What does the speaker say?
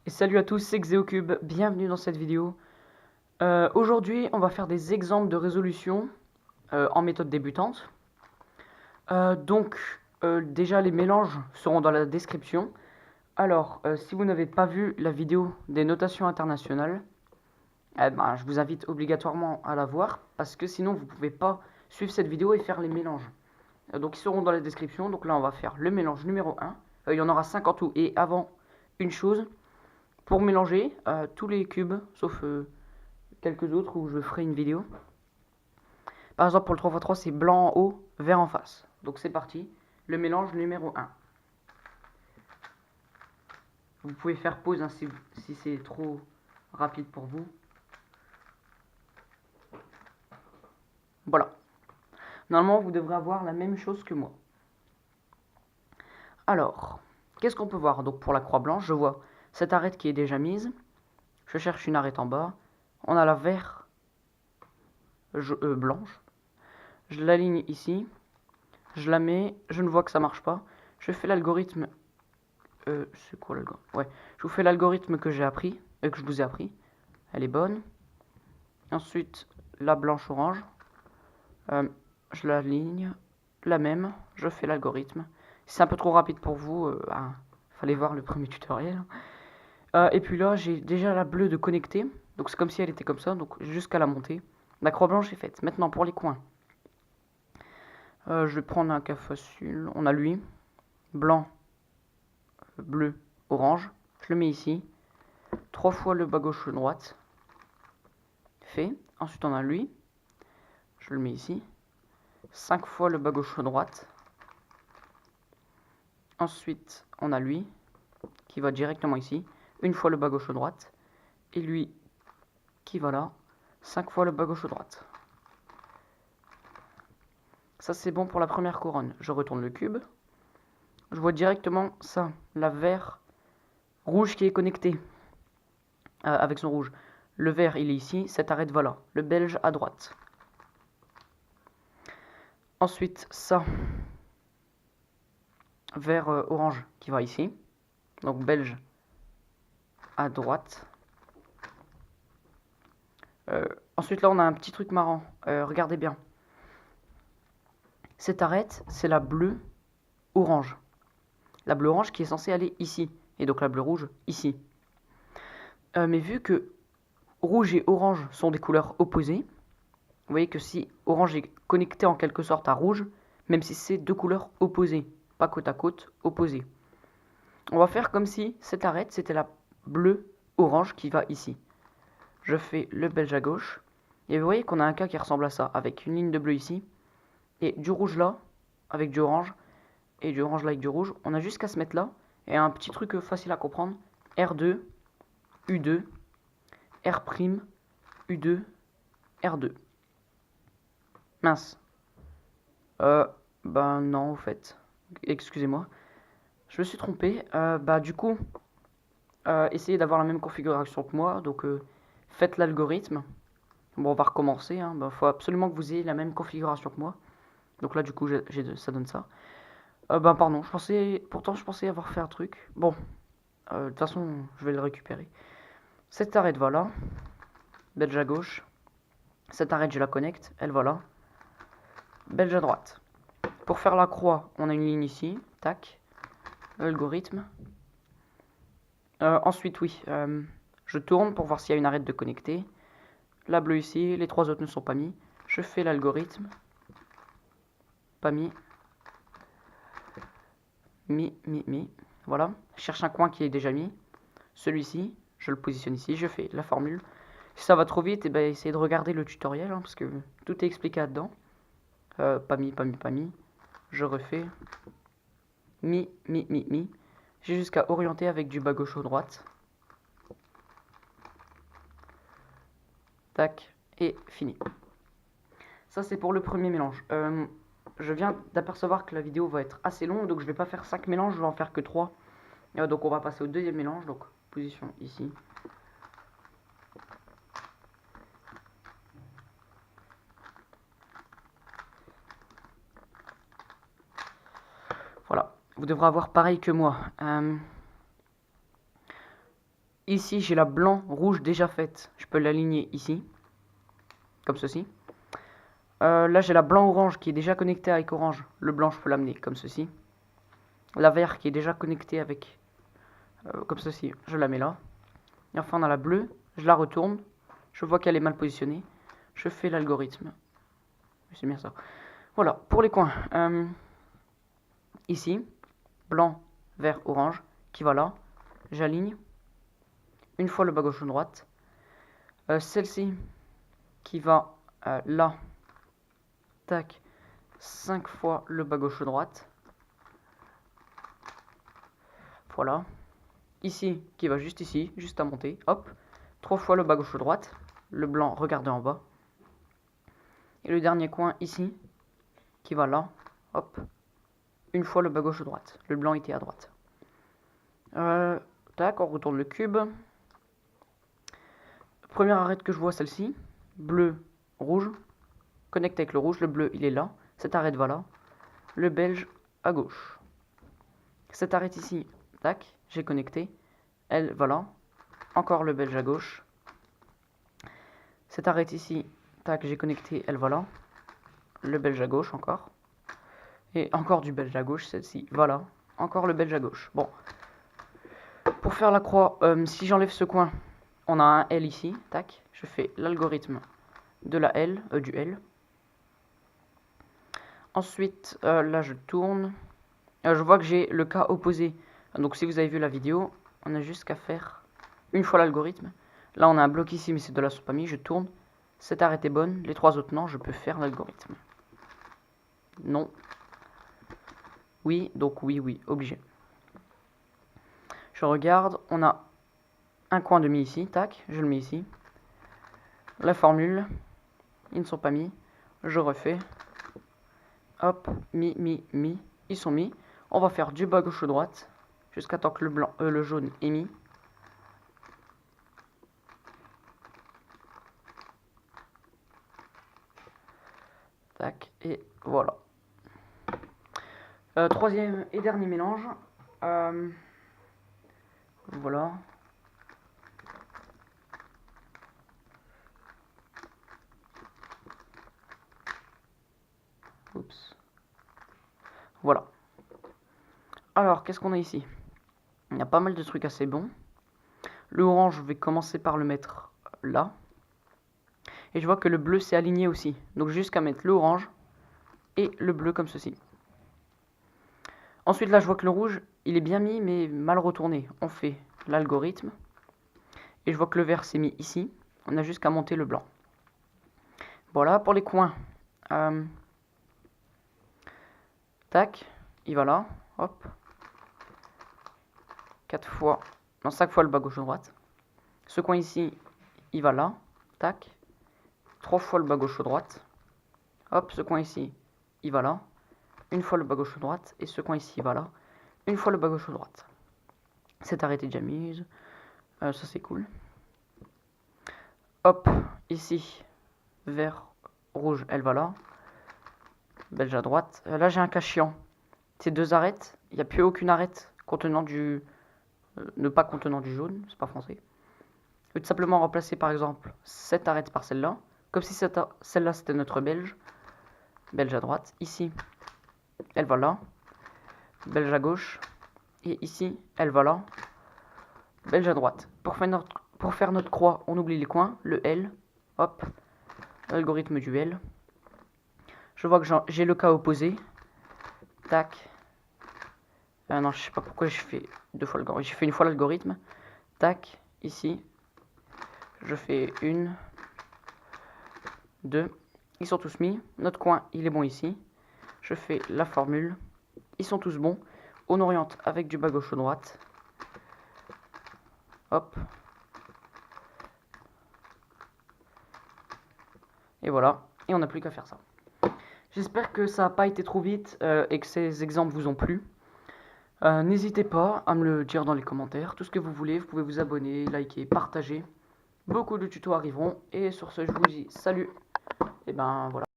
Et salut à tous, c'est Xeocube, bienvenue dans cette vidéo. Aujourd'hui, on va faire des exemples de résolution en méthode débutante. Déjà, les mélanges seront dans la description. Alors, si vous n'avez pas vu la vidéo des notations internationales, je vous invite obligatoirement à la voir, parce que sinon, vous ne pouvez pas suivre cette vidéo et faire les mélanges. Donc, ils seront dans la description. Donc là, on va faire le mélange numéro 1. Il y en aura 5 en tout. Et avant, une chose, pour mélanger tous les cubes, sauf quelques autres où je ferai une vidéo. Par exemple, pour le 3x3, c'est blanc en haut, vert en face. Donc c'est parti, le mélange numéro 1. Vous pouvez faire pause hein, si c'est trop rapide pour vous. Voilà. Normalement, vous devrez avoir la même chose que moi. Alors, qu'est-ce qu'on peut voir? Donc pour la croix blanche, je vois cette arête qui est déjà mise. Je cherche une arête en bas. On a la vert blanche. Je l'aligne ici. Je la mets. Je ne vois que ça marche pas. Je fais l'algorithme. C'est quoi l'algorithme? Ouais, je vous fais l'algorithme que j'ai appris, que je vous ai appris. Elle est bonne. Ensuite, la blanche orange. Je l'aligne. La même. Je fais l'algorithme. Si c'est un peu trop rapide pour vous, fallait voir le premier tutoriel. Et puis là, j'ai déjà la bleue de connecter. Donc c'est comme si elle était comme ça. Donc jusqu'à la montée. La croix blanche est faite. Maintenant pour les coins. Je vais prendre un cas facile. On a lui. Blanc, bleu, orange. Je le mets ici. 3 fois le bas gauche droite. Fait. Ensuite on a lui. Je le mets ici. 5 fois le bas gauche droite. Ensuite on a lui qui va directement ici. Une fois le bas gauche droite. Et lui qui va là. 5 fois le bas gauche droite. Ça c'est bon pour la première couronne. Je retourne le cube. Je vois directement ça. La vert rouge qui est connectée avec son rouge. Le vert il est ici. Cette arête va là. Le belge à droite. Ensuite ça. Vert orange qui va ici. Donc belge à droite. Ensuite là on a un petit truc marrant. Regardez bien. Cette arête c'est la bleue orange. La bleue orange qui est censée aller ici. Et donc la bleue rouge ici. Mais vu que rouge et orange sont des couleurs opposées, vous voyez que si orange est connecté en quelque sorte à rouge, même si c'est deux couleurs opposées, pas côte à côte, opposées. On va faire comme si cette arête c'était la bleue orange qui va ici. Je fais le belge à gauche. Et vous voyez qu'on a un cas qui ressemble à ça, avec une ligne de bleu ici, et du rouge là, avec du orange, et du orange là avec du rouge. On a juste qu'à se mettre là, et un petit truc facile à comprendre, R2, U2, R', U2, R2. Mince. Ben non, au fait. Excusez-moi. Je me suis trompé. Du coup, essayez d'avoir la même configuration que moi, donc faites l'algorithme. Bon, on va recommencer. Faut absolument que vous ayez la même configuration que moi. Donc là, du coup, ça donne ça. Pardon, pourtant, je pensais avoir fait un truc. Bon, de toute façon, je vais le récupérer. Cette arête va là. Belge à gauche. Cette arête, je la connecte. Elle va là. Belge à droite. Pour faire la croix, on a une ligne ici. Tac. L'algorithme. Ensuite, oui. Je tourne pour voir s'il y a une arête de connecter. La bleue ici. Les trois autres ne sont pas mis. Je fais l'algorithme. Pas mis. Mis. Voilà. Je cherche un coin qui est déjà mis. Celui-ci, je le positionne ici. Je fais la formule. Si ça va trop vite, essayez de regarder le tutoriel. Parce que tout est expliqué là-dedans. Pas mis. Je refais. Mis. J'ai jusqu'à orienter avec du bas gauche au droite. Tac. Et fini. Ça, c'est pour le premier mélange. Je viens d'apercevoir que la vidéo va être assez longue, donc je vais pas faire 5 mélanges, je vais en faire que 3. Donc on va passer au deuxième mélange, donc position ici. Voilà, vous devrez avoir pareil que moi. Ici, j'ai la blanc-rouge déjà faite. Je peux l'aligner ici, comme ceci. Là, j'ai la blanc-orange qui est déjà connectée avec orange. Le blanc, je peux l'amener comme ceci. La vert qui est déjà connectée avec... comme ceci, je la mets là. Et enfin, on a la bleue. Je la retourne. Je vois qu'elle est mal positionnée. Je fais l'algorithme. C'est bien ça. Voilà, pour les coins. Ici, blanc, vert, orange, qui va là. J'aligne. Une fois le bas gauche ou droite. Celle-ci, qui va là. Tac. 5 fois le bas gauche ou droite. Voilà. Ici, qui va juste ici, juste à monter. Hop. 3 fois le bas gauche ou droite. Le blanc, regardez en bas. Et le dernier coin ici, qui va là. Hop. Une fois le bas gauche ou droite. Le blanc était à droite. Tac, on retourne le cube. Première arête que je vois, celle-ci. Bleu, rouge. Connecte avec le rouge. Le bleu, il est là. Cette arête va là. Le belge à gauche. Cette arête ici, tac, j'ai connecté. Elle va là. Encore le belge à gauche. Cette arête ici, tac, j'ai connecté. Elle va là. Le belge à gauche encore. Et encore du belge à gauche, celle-ci, voilà. Encore le belge à gauche. Bon. Pour faire la croix, si j'enlève ce coin, on a un L ici, tac. Je fais l'algorithme de la L, du L. Ensuite, là je tourne. Je vois que j'ai le cas opposé. Donc si vous avez vu la vidéo, on a juste qu'à faire une fois l'algorithme. Là on a un bloc ici, mais c'est de la soupe à mie. Je tourne. Cette arête est bonne. Les trois autres non, je peux faire l'algorithme. Non. Oui, donc oui, obligé. Je regarde, on a un coin de mi ici, tac, je le mets ici. La formule, ils ne sont pas mis, je refais. Hop, mi, ils sont mis. On va faire du bas gauche ou droite, jusqu'à temps que le jaune est mis. Tac, et voilà. Troisième et dernier mélange. Voilà. Oups. Voilà. Alors, qu'est-ce qu'on a ici? Il y a pas mal de trucs assez bons. Le orange, je vais commencer par le mettre là. Et je vois que le bleu s'est aligné aussi. Donc jusqu'à mettre le orange et le bleu comme ceci. Ensuite là je vois que le rouge il est bien mis mais mal retourné. On fait l'algorithme. Et je vois que le vert s'est mis ici. On a juste qu'à monter le blanc. Voilà pour les coins. Tac, il va là. Hop. 4 fois. Non, 5 fois le bas gauche ou droite. Ce coin ici, il va là. Tac. 3 fois le bas gauche ou droite. Hop, ce coin ici, il va là. Une fois le bas gauche ou droite. Et ce coin ici, il va là. Une fois le bas gauche ou droite. Cette arête est déjà mise. Ça c'est cool. Hop, ici, vert, rouge, elle va là. Belge à droite. Là j'ai un cas chiant. Ces deux arêtes, il n'y a plus aucune arête contenant du... ne pas contenant du jaune, c'est pas français. Je vais tout simplement remplacer par exemple cette arête par celle-là. Comme si celle-là c'était notre belge. Belge à droite. Ici, elle va là. Belge à gauche. Et ici, elle va là. Belge à droite. Pour faire notre croix, on oublie les coins. Le L. Hop. L'algorithme du L. Je vois que j'ai le cas opposé. Tac. Non, je sais pas pourquoi j'ai fait deux fois l'algorithme. J'ai fait une fois l'algorithme. Tac. Ici. Je fais une. Deux. Ils sont tous mis. Notre coin, il est bon ici. Je fais la formule. Ils sont tous bons. On oriente avec du bas gauche ou droite. Hop. Et voilà. Et on n'a plus qu'à faire ça. J'espère que ça n'a pas été trop vite et que ces exemples vous ont plu. N'hésitez pas à me le dire dans les commentaires. Tout ce que vous voulez, vous pouvez vous abonner, liker, partager. Beaucoup de tutos arriveront. Et sur ce, je vous dis salut. Et ben voilà.